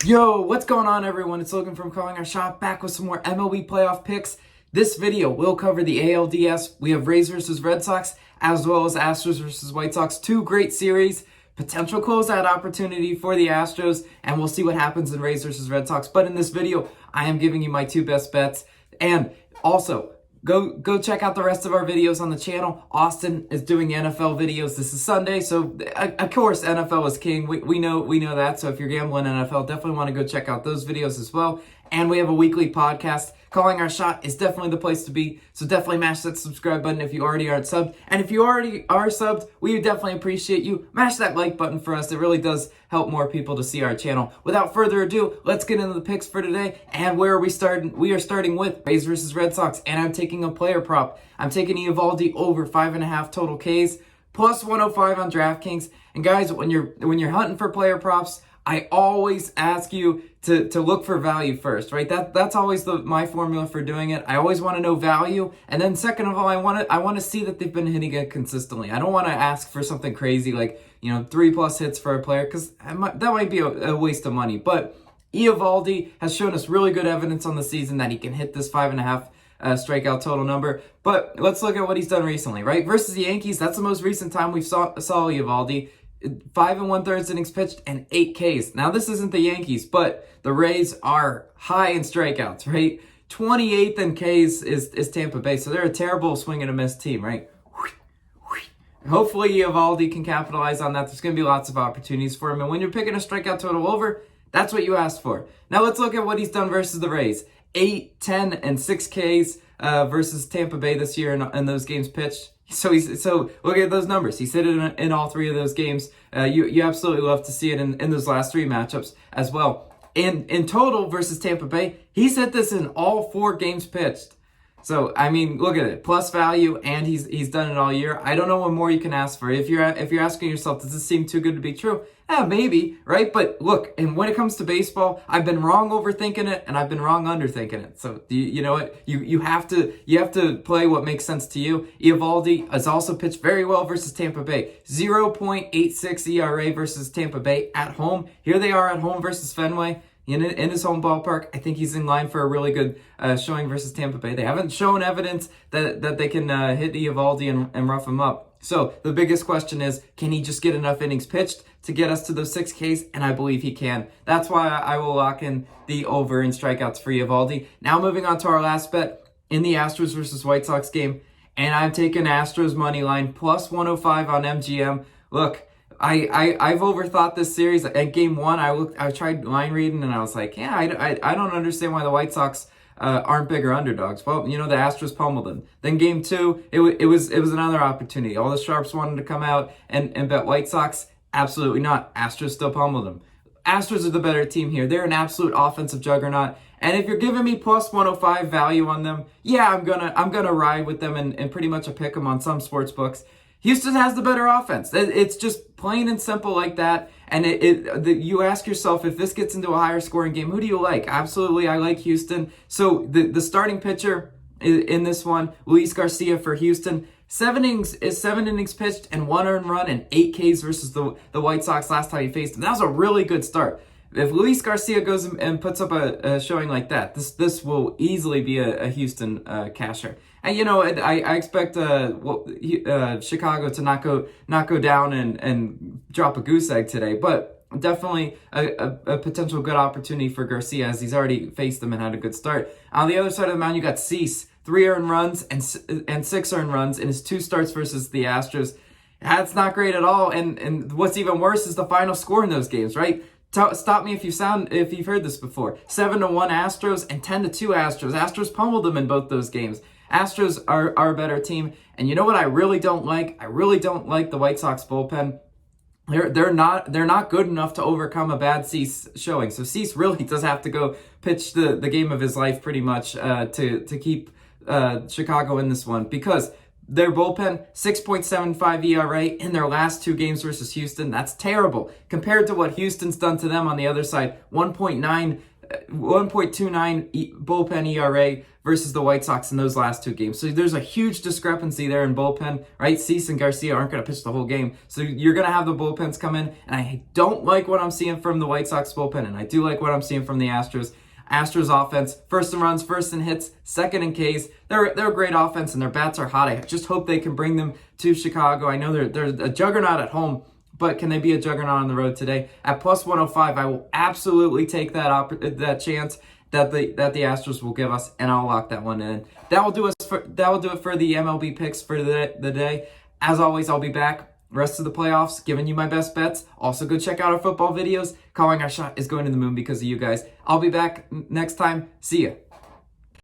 Yo, what's going on, everyone? It's Logan from Calling Our Shot, back with some more MLB playoff picks. This video will cover the ALDS. We have Rays versus Red Sox, as well as Astros versus White Sox. Two great series, potential closeout opportunity for the Astros, and we'll see what happens in Rays versus Red Sox. But in this video, I am giving you my two best bets. And also, Go check out the rest of our videos on the channel. Austin is doing NFL videos. This is Sunday, so of course NFL is king. We know that. So if you're gambling NFL, definitely want to go check out those videos as well. And we have a weekly podcast. Calling Our Shot is definitely the place to be. So definitely mash that subscribe button if you already aren't subbed. And if you already are subbed, we would definitely appreciate you. Mash that like button for us. It really does help more people to see our channel. Without further ado, let's get into the picks for today. And where are we starting? We are starting with Rays versus Red Sox. And I'm taking a player prop. I'm taking Eovaldi over 5.5 total Ks, plus 105 on DraftKings. And guys, when you're hunting for player props, I always ask you to look for value first, right? That's always my formula for doing it. I always want to know value, and then second of all, I want to see that they've been hitting it consistently. I don't want to ask for something crazy like 3+ hits for a player, because that might be a waste of money. But Eovaldi has shown us really good evidence on the season that he can hit this 5.5 strikeout total number. But let's look at what he's done recently, right? Versus the Yankees, that's the most recent time we saw Eovaldi. 5 1/3 innings pitched and 8 Ks. Now, this isn't the Yankees, but the Rays are high in strikeouts, right? 28th in Ks is Tampa Bay, so they're a terrible swing and a miss team, right? Hopefully, Eovaldi can capitalize on that. There's going to be lots of opportunities for him, and when you're picking a strikeout total over, that's what you asked for. Now, let's look at what he's done versus the Rays. 8, 10, and 6 Ks versus Tampa Bay this year in those games pitched. So look at those numbers. He's hit it in all 3 of those games. You absolutely love to see it in those last 3 matchups as well. In total versus Tampa Bay, he's hit this in all 4 games pitched. So I mean, look at it, plus value, and he's done it all year. I don't know what more you can ask for. If you're asking yourself, does this seem too good to be true? Maybe, right? But look, and when it comes to baseball, I've been wrong overthinking it, and I've been wrong underthinking it. So you know what? You have to play what makes sense to you. Eovaldi has also pitched very well versus Tampa Bay. 0.86 ERA versus Tampa Bay at home. Here they are at home versus Fenway. In his home ballpark, I think he's in line for a really good showing versus Tampa Bay. They haven't shown evidence that they can hit Eovaldi and rough him up. So the biggest question is, can he just get enough innings pitched to get us to those 6 Ks? And I believe he can. That's why I will lock in the over in strikeouts for Eovaldi. Now moving on to our last bet in the Astros versus White Sox game. And I'm taking Astros money line plus 105 on MGM. Look, I've overthought this series. At game 1, I tried line reading, and I was like, yeah, I don't understand why the White Sox aren't bigger underdogs. Well, the Astros pummeled them. Then game 2, it was another opportunity. All the sharps wanted to come out and bet White Sox. Absolutely not. Astros still pummeled them. Astros are the better team here. They're an absolute offensive juggernaut. And if you're giving me plus 105 value on them, yeah, I'm gonna ride with them and pretty much a pick 'em on some sports books. Houston has the better offense. It's just plain and simple like that. And you ask yourself, if this gets into a higher scoring game, who do you like? Absolutely, I like Houston. So the starting pitcher in this one, Luis Garcia for Houston, 7 innings pitched and 1 earned run and 8 Ks versus the White Sox last time he faced them. That was a really good start. If Luis Garcia goes and puts up a showing like that, this will easily be a Houston casher. And I expect Chicago to not go down and drop a goose egg today, but definitely a potential good opportunity for Garcia, as he's already faced them and had a good start. On the other side of the mound, you got Cease, 3 earned runs and 6 earned runs in his 2 starts versus the Astros. That's not great at all. And what's even worse is the final score in those games, right? Stop me if you've heard this before. 7-1 Astros and 10-2 Astros. Astros pummeled them in both those games. Astros are a better team. And you know what I really don't like? I really don't like the White Sox bullpen. They're not good enough to overcome a bad Cease showing. So Cease really does have to go pitch the game of his life pretty much to keep Chicago in this one, because their bullpen, 6.75 ERA in their last 2 games versus Houston. That's terrible compared to what Houston's done to them on the other side. 1.9 1.29 bullpen ERA versus the White Sox in those last two games. So there's a huge discrepancy there in bullpen, right? Cease and Garcia aren't going to pitch the whole game. So you're going to have the bullpens come in. And I don't like what I'm seeing from the White Sox bullpen. And I do like what I'm seeing from the Astros. Astros offense, first in runs, first in hits, second in Ks. They're a great offense and their bats are hot. I just hope they can bring them to Chicago. I know they're a juggernaut at home, but can they be a juggernaut on the road today? At plus 105, I will absolutely take that chance that the Astros will give us, and I'll lock that one in. That will do it for the MLB picks for the day. As always, I'll be back rest of the playoffs, giving you my best bets. Also, go check out our football videos. Calling Our Shot is going to the moon because of you guys. I'll be back next time. See ya.